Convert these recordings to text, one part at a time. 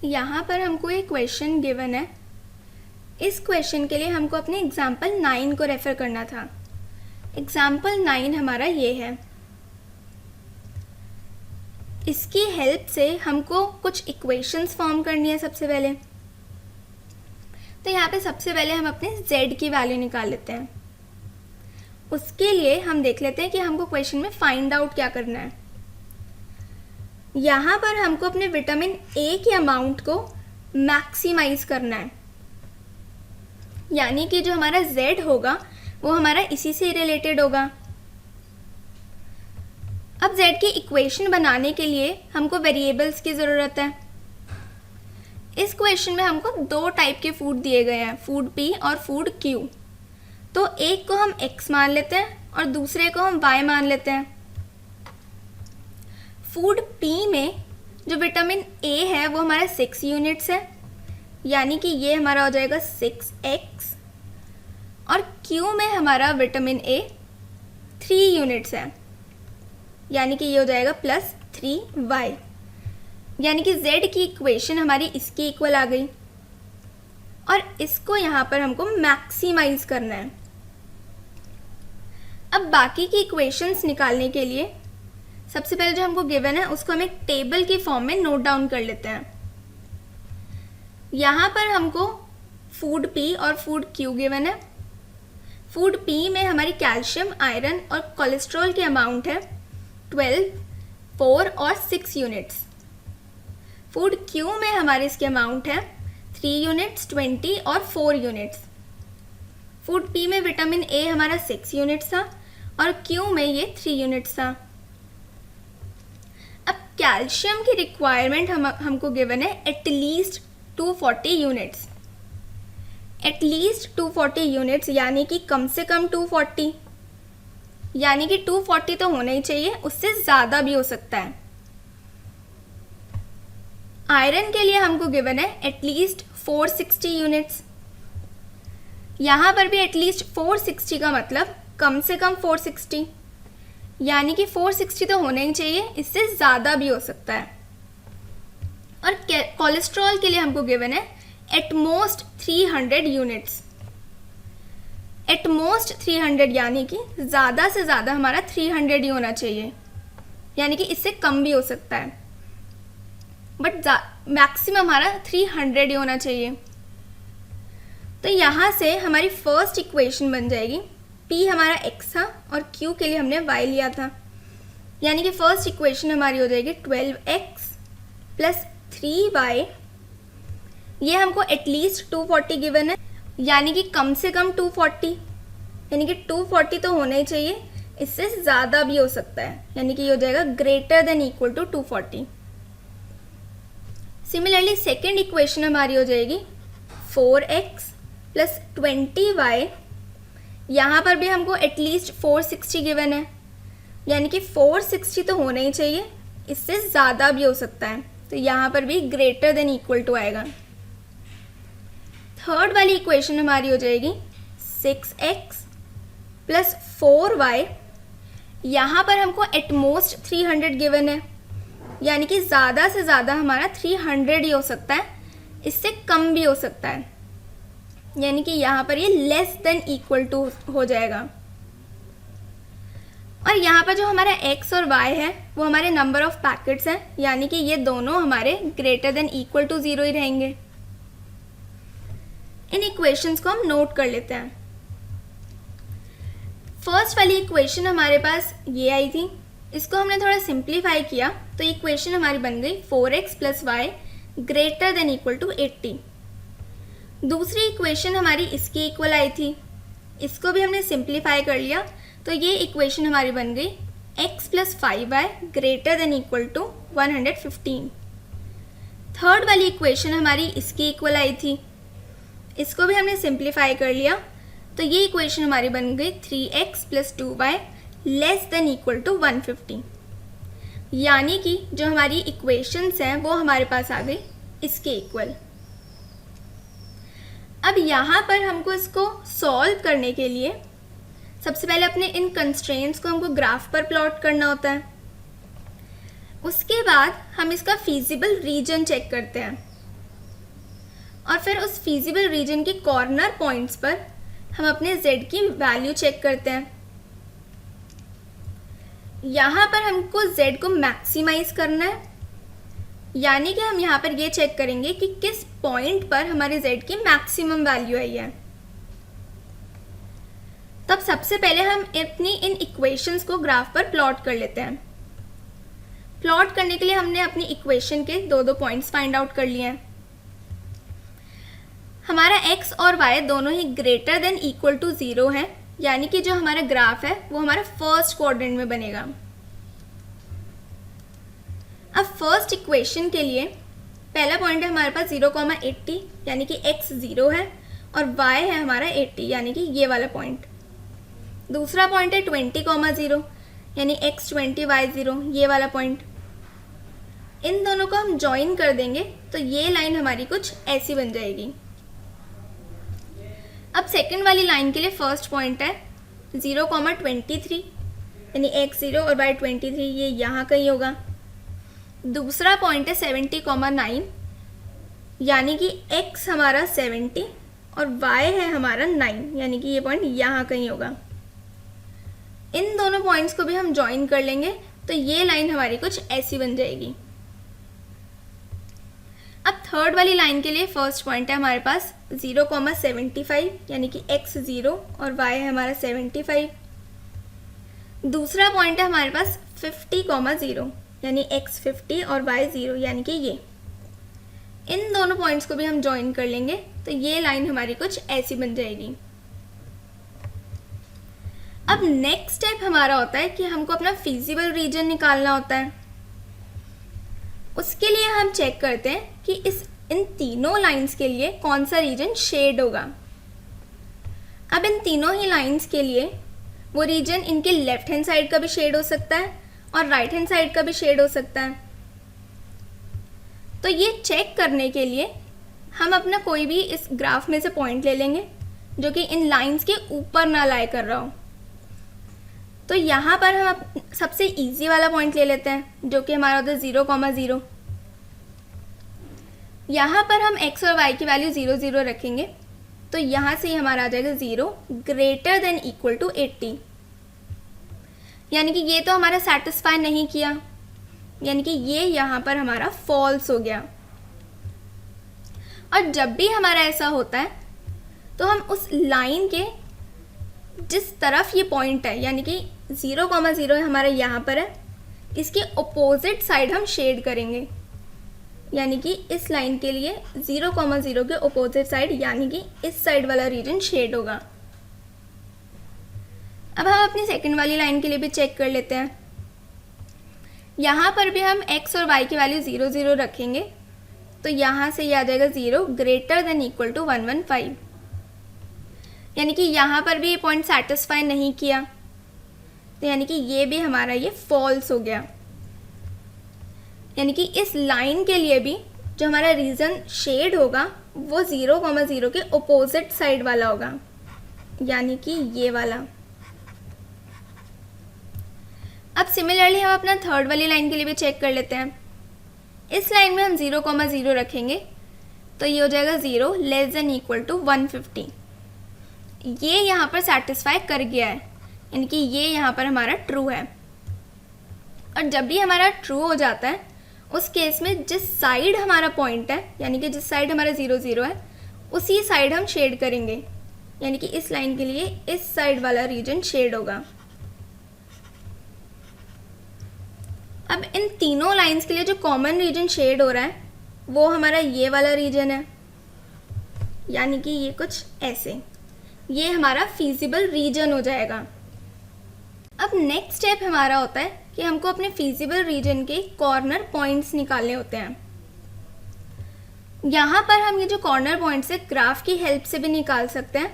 यहाँ पर हमको एक क्वेश्चन गिवन है। इस क्वेश्चन के लिए हमको अपने एग्जाम्पल 9 को रेफ़र करना था। एग्जाम्पल 9 हमारा ये है। इसकी हेल्प से हमको कुछ इक्वेशंस फॉर्म करनी है। सबसे पहले तो यहाँ पे सबसे पहले हम अपने z की वैल्यू निकाल लेते हैं। उसके लिए हम देख लेते हैं कि हमको क्वेश्चन में फाइंड आउट क्या करना है। यहाँ पर हमको अपने विटामिन ए के अमाउंट को मैक्सिमाइज करना है, यानी कि जो हमारा z होगा वो हमारा इसी से रिलेटेड होगा। अब z की इक्वेशन बनाने के लिए हमको वेरिएबल्स की ज़रूरत है। इस क्वेश्चन में हमको दो टाइप के फूड दिए गए हैं, फूड P और फूड Q। तो एक को हम x मान लेते हैं और दूसरे को हम y मान लेते हैं। फूड P में जो विटामिन A है वो हमारा 6 यूनिट्स है, यानी कि ये हमारा हो जाएगा 6x, और Q में हमारा विटामिन A 3 यूनिट्स है, यानी कि ये हो जाएगा प्लस 3y, यानी कि z की इक्वेशन हमारी इसकी इक्वल आ गई। और इसको यहाँ पर हमको मैक्सिमाइज करना है। अब बाकी की इक्वेशंस निकालने के लिए सबसे पहले जो हमको गिवन है उसको हम एक टेबल की फॉर्म में नोट डाउन कर लेते हैं। यहाँ पर हमको फूड P और फूड Q गिवन है। फूड P में हमारी कैल्शियम, आयरन और कोलेस्ट्रॉल के अमाउंट है 12, 4 और 6 यूनिट्स। फूड Q में हमारे इसके अमाउंट है 3 यूनिट्स, 20 और 4 यूनिट्स। फूड P में विटामिन A हमारा 6 यूनिट्स था और Q में ये 3 यूनिट्स था। अब कैल्शियम की रिक्वायरमेंट हमको गिवन है एटलीस्ट 240 यूनिट्स। एटलीस्ट 240 यूनिट्स यानी कि कम से कम 240, यानी कि 240 तो होना ही चाहिए, उससे ज़्यादा भी हो सकता है। आयरन के लिए हमको गिवन है एटलीस्ट 460 यूनिट्स। यहाँ पर भी एटलीस्ट 460 का मतलब कम से कम 460, यानी कि 460 तो होना ही चाहिए, इससे ज़्यादा भी हो सकता है। और कोलेस्ट्रॉल के लिए हमको गिवन है एटमोस्ट 300 यूनिट्स। एटमोस्ट 300 यानी कि ज़्यादा से ज़्यादा हमारा 300 ही होना चाहिए, यानी कि इससे कम भी हो सकता है, बट मैक्सिमम हमारा 300 ही होना चाहिए। तो यहाँ से हमारी फर्स्ट इक्वेशन बन जाएगी। P हमारा x था और Q के लिए हमने y लिया था, यानी कि फर्स्ट इक्वेशन हमारी हो जाएगी 12x प्लस 3y। ये हमको एटलीस्ट 240 गिवन है, यानी कि कम से कम 240, यानी कि 240 तो होना ही चाहिए, इससे ज़्यादा भी हो सकता है, यानी कि ये हो जाएगा greater than equal to 240। Similarly second equation हमारी हो जाएगी 4x प्लस 20y। यहाँ पर भी हमको एटलीस्ट 460 गिवन है, यानी कि 460 तो होना ही चाहिए, इससे ज़्यादा भी हो सकता है, तो यहाँ पर भी ग्रेटर देन इक्वल टू आएगा। थर्ड वाली इक्वेशन हमारी हो जाएगी 6x प्लस 4y। यहाँ पर हमको एटमोस्ट 300 गिवन है, यानी कि ज़्यादा से ज़्यादा हमारा 300 ही हो सकता है, इससे कम भी हो सकता है, यानी कि यहाँ पर ये लेस देन इक्वल टू हो जाएगा। और यहाँ पर जो हमारा x और y है वो हमारे नंबर ऑफ पैकेट्स हैं, यानी कि ये दोनों हमारे ग्रेटर देन इक्वल टू 0 ही रहेंगे। इन इक्वेशंस को हम नोट कर लेते हैं। फर्स्ट वाली इक्वेशन हमारे पास ये आई थी, इसको हमने थोड़ा सिंप्लीफाई किया तो इक्वेशन हमारी बन गई 4x plus y greater than equal to 80। दूसरी इक्वेशन हमारी इसकी इक्वल आई थी, इसको भी हमने सिंप्लीफाई कर लिया तो ये इक्वेशन हमारी बन गई x plus 5y greater than equal to 115। Third वाली इक्वेशन हमारी इसकी इक्वल आई थी, इसको भी हमने सिंप्लीफाई कर लिया तो ये इक्वेशन हमारी बन गई 3x plus 2y less than equal to 150, यानी कि जो हमारी इक्वेशंस हैं वो हमारे पास आ गई इसके इक्वल। अब यहाँ पर हमको इसको सॉल्व करने के लिए सबसे पहले अपने इन कंस्ट्रेंट्स को हमको ग्राफ पर प्लॉट करना होता है। उसके बाद हम इसका फीजिबल रीजन चेक करते हैं। और फिर उस फीजिबल रीजन के कॉर्नर पॉइंट्स पर हम अपने z की वैल्यू चेक करते हैं। यहाँ पर हमको z को मैक्सिमाइज करना है, यानी कि हम यहाँ पर ये चेक करेंगे कि किस पॉइंट पर हमारे z की मैक्सिमम वैल्यू आई है। तब सबसे पहले हम अपनी इन इक्वेशंस को ग्राफ पर प्लॉट कर लेते हैं। प्लॉट करने के लिए हमने अपनी इक्वेशन के दो पॉइंट्स फाइंड आउट कर लिए हैं। हमारा x और y दोनों ही ग्रेटर देन इक्वल टू 0 है, यानी कि जो हमारा ग्राफ है वो हमारा फर्स्ट क्वाड्रेंट में बनेगा। अब फर्स्ट इक्वेशन के लिए पहला पॉइंट है हमारे पास 0,80, यानी कि x 0 है और y है हमारा 80, यानी कि ये वाला पॉइंट। दूसरा पॉइंट है 20,0, यानी x 20 y 0, ये वाला पॉइंट। इन दोनों को हम ज्वाइन कर देंगे तो ये लाइन हमारी कुछ ऐसी बन जाएगी। अब सेकंड वाली लाइन के लिए फर्स्ट पॉइंट है 0,23, यानी x 0 और y 23, ये यहाँ कहीं होगा। दूसरा पॉइंट है 70,9, यानी कि x हमारा 70 और y है हमारा 9, यानी कि ये पॉइंट यहाँ कहीं होगा। इन दोनों पॉइंट्स को भी हम ज्वाइन कर लेंगे तो ये लाइन हमारी कुछ ऐसी बन जाएगी। अब थर्ड वाली लाइन के लिए फर्स्ट पॉइंट है हमारे पास 0,75, यानी कि x 0 और y है हमारा 75। दूसरा पॉइंट है हमारे पास 50,0, यानी x 50 और y 0, यानी कि ये। इन दोनों पॉइंट्स को भी हम ज्वाइन कर लेंगे तो ये लाइन हमारी कुछ ऐसी बन जाएगी। अब नेक्स्ट स्टेप हमारा होता है कि हमको अपना फीजिबल रीजन निकालना होता है। उसके लिए हम चेक करते हैं कि इन तीनों लाइंस के लिए कौन सा रीजन शेड होगा। अब इन तीनों ही लाइंस के लिए वो रीजन इनके लेफ्ट हैंड साइड का भी शेड हो सकता है और राइट हैंड साइड का भी शेड हो सकता है। तो ये चेक करने के लिए हम अपना कोई भी इस ग्राफ में से पॉइंट ले लेंगे जो कि इन लाइंस के ऊपर ना लाई कर रहा हो। तो यहाँ पर हम सबसे इजी वाला पॉइंट ले लेते हैं जो कि हमारा होता है 0,0। यहाँ पर हम x और y की वैल्यू 0 0 रखेंगे तो यहाँ से ही हमारा आ जाएगा 0 ग्रेटर देन इक्वल टू 80, यानी कि ये तो हमारा सेटिस्फाई नहीं किया, यानी कि ये यहाँ पर हमारा फॉल्स हो गया। और जब भी हमारा ऐसा होता है तो हम उस लाइन के जिस तरफ ये पॉइंट है, यानी कि 0,0 हमारा यहाँ पर है, इसके अपोजिट साइड हम शेड करेंगे, यानी कि इस लाइन के लिए 0,0 के अपोजिट साइड, यानी कि इस साइड वाला रीजन शेड होगा। अब हम अपनी सेकंड वाली लाइन के लिए भी चेक कर लेते हैं। यहाँ पर भी हम x और y की वैल्यू 0 0 रखेंगे तो यहाँ से ये आ जाएगा 0 ग्रेटर देन इक्वल टू 115, यानी कि यहाँ पर भी ये पॉइंट सेटिस्फाई नहीं किया तो यानी कि ये भी हमारा ये फॉल्स हो गया। यानी कि इस लाइन के लिए भी जो हमारा रीजन शेड होगा वो 0,0 के अपोजिट साइड वाला होगा, यानी कि ये वाला। अब सिमिलरली हम अपना थर्ड वाली लाइन के लिए भी चेक कर लेते हैं। इस लाइन में हम 0,0 रखेंगे तो ये हो जाएगा 0 लेस देन इक्वल टू 150। ये यहाँ पर सेटिस्फाई कर गया है, यानी कि ये यहाँ पर हमारा ट्रू है। और जब भी हमारा ट्रू हो जाता है उस केस में जिस साइड हमारा पॉइंट है, यानी कि जिस साइड हमारा 0 0 है, उसी साइड हम शेड करेंगे, यानी कि इस लाइन के लिए इस साइड वाला रीजन शेड होगा। अब इन तीनों लाइंस के लिए जो कॉमन रीजन शेड हो रहा है वो हमारा ये वाला रीजन है, यानी कि ये कुछ ऐसे, ये हमारा फीजिबल रीजन हो जाएगा। अब नेक्स्ट स्टेप हमारा होता है कि हमको अपने फीजिबल रीजन के कॉर्नर पॉइंट्स निकालने होते हैं। यहाँ पर हम ये जो कॉर्नर पॉइंट्स है ग्राफ की हेल्प से भी निकाल सकते हैं,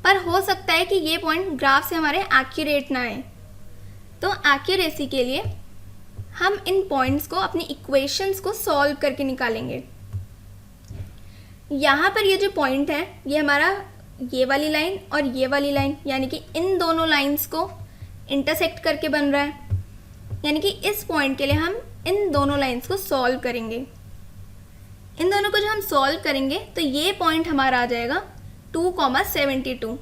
पर हो सकता है कि ये पॉइंट ग्राफ से हमारे एक्यूरेट ना आए। तो एक्यूरेसी के लिए हम इन पॉइंट्स को अपनी इक्वेशंस को सॉल्व करके निकालेंगे। यहाँ पर ये जो पॉइंट है ये हमारा ये वाली लाइन और ये वाली लाइन, यानी कि इन दोनों लाइंस को इंटरसेक्ट करके बन रहा है, यानी कि इस पॉइंट के लिए हम इन दोनों लाइंस को सॉल्व करेंगे। इन दोनों को जब हम सॉल्व करेंगे तो ये पॉइंट हमारा आ जाएगा 2,72।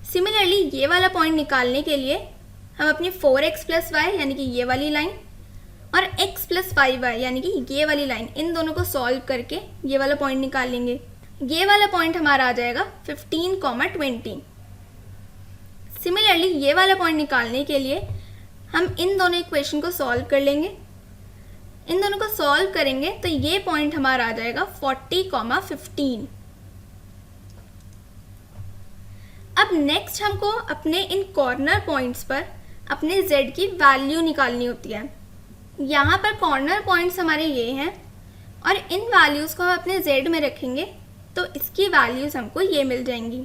सिमिलरली ये वाला पॉइंट निकालने के लिए हम अपनी 4x प्लस वाई यानी कि ये वाली लाइन और x प्लस 5y यानी कि ये वाली लाइन, इन दोनों को सॉल्व करके ये वाला पॉइंट निकाल लेंगे। ये वाला पॉइंट हमारा आ जाएगा 15,20। सिमिलरली ये वाला पॉइंट निकालने के लिए हम इन दोनों इक्वेशन को सॉल्व कर लेंगे। इन दोनों को सॉल्व करेंगे तो ये पॉइंट हमारा आ जाएगा 40,15। अब नेक्स्ट हमको अपने इन कॉर्नर पॉइंट्स पर अपने z की वैल्यू निकालनी होती है। यहाँ पर कॉर्नर पॉइंट्स हमारे ये हैं और इन वैल्यूज़ को हम अपने z में रखेंगे तो इसकी वैल्यूज़ हमको ये मिल जाएंगी।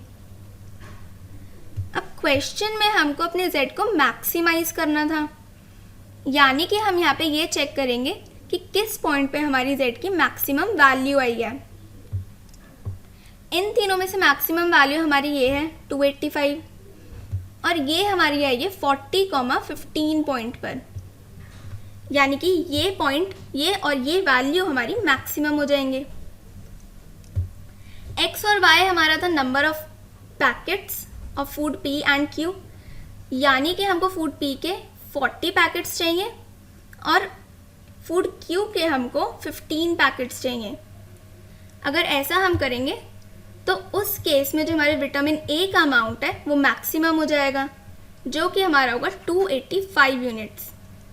अब क्वेश्चन में हमको अपने z को मैक्सिमाइज करना था, यानी कि हम यहाँ पे ये चेक करेंगे कि किस पॉइंट पे हमारी z की मैक्सिमम वैल्यू आई है। इन तीनों में से मैक्सिमम वैल्यू हमारी ये है 285 और ये हमारी आई है 40,15 पॉइंट पर, यानी कि ये पॉइंट ये और ये वैल्यू हमारी मैक्सिमम हो जाएंगे। x और y हमारा था number of packets of food P and Q, यानी कि हमको फूड P के 40 पैकेट्स चाहिए और फूड Q के हमको 15 पैकेट्स चाहिए। अगर ऐसा हम करेंगे तो उस केस में जो हमारे विटामिन A का अमाउंट है वो मैक्सिमम हो जाएगा, जो कि हमारा होगा 285 यूनिट्स।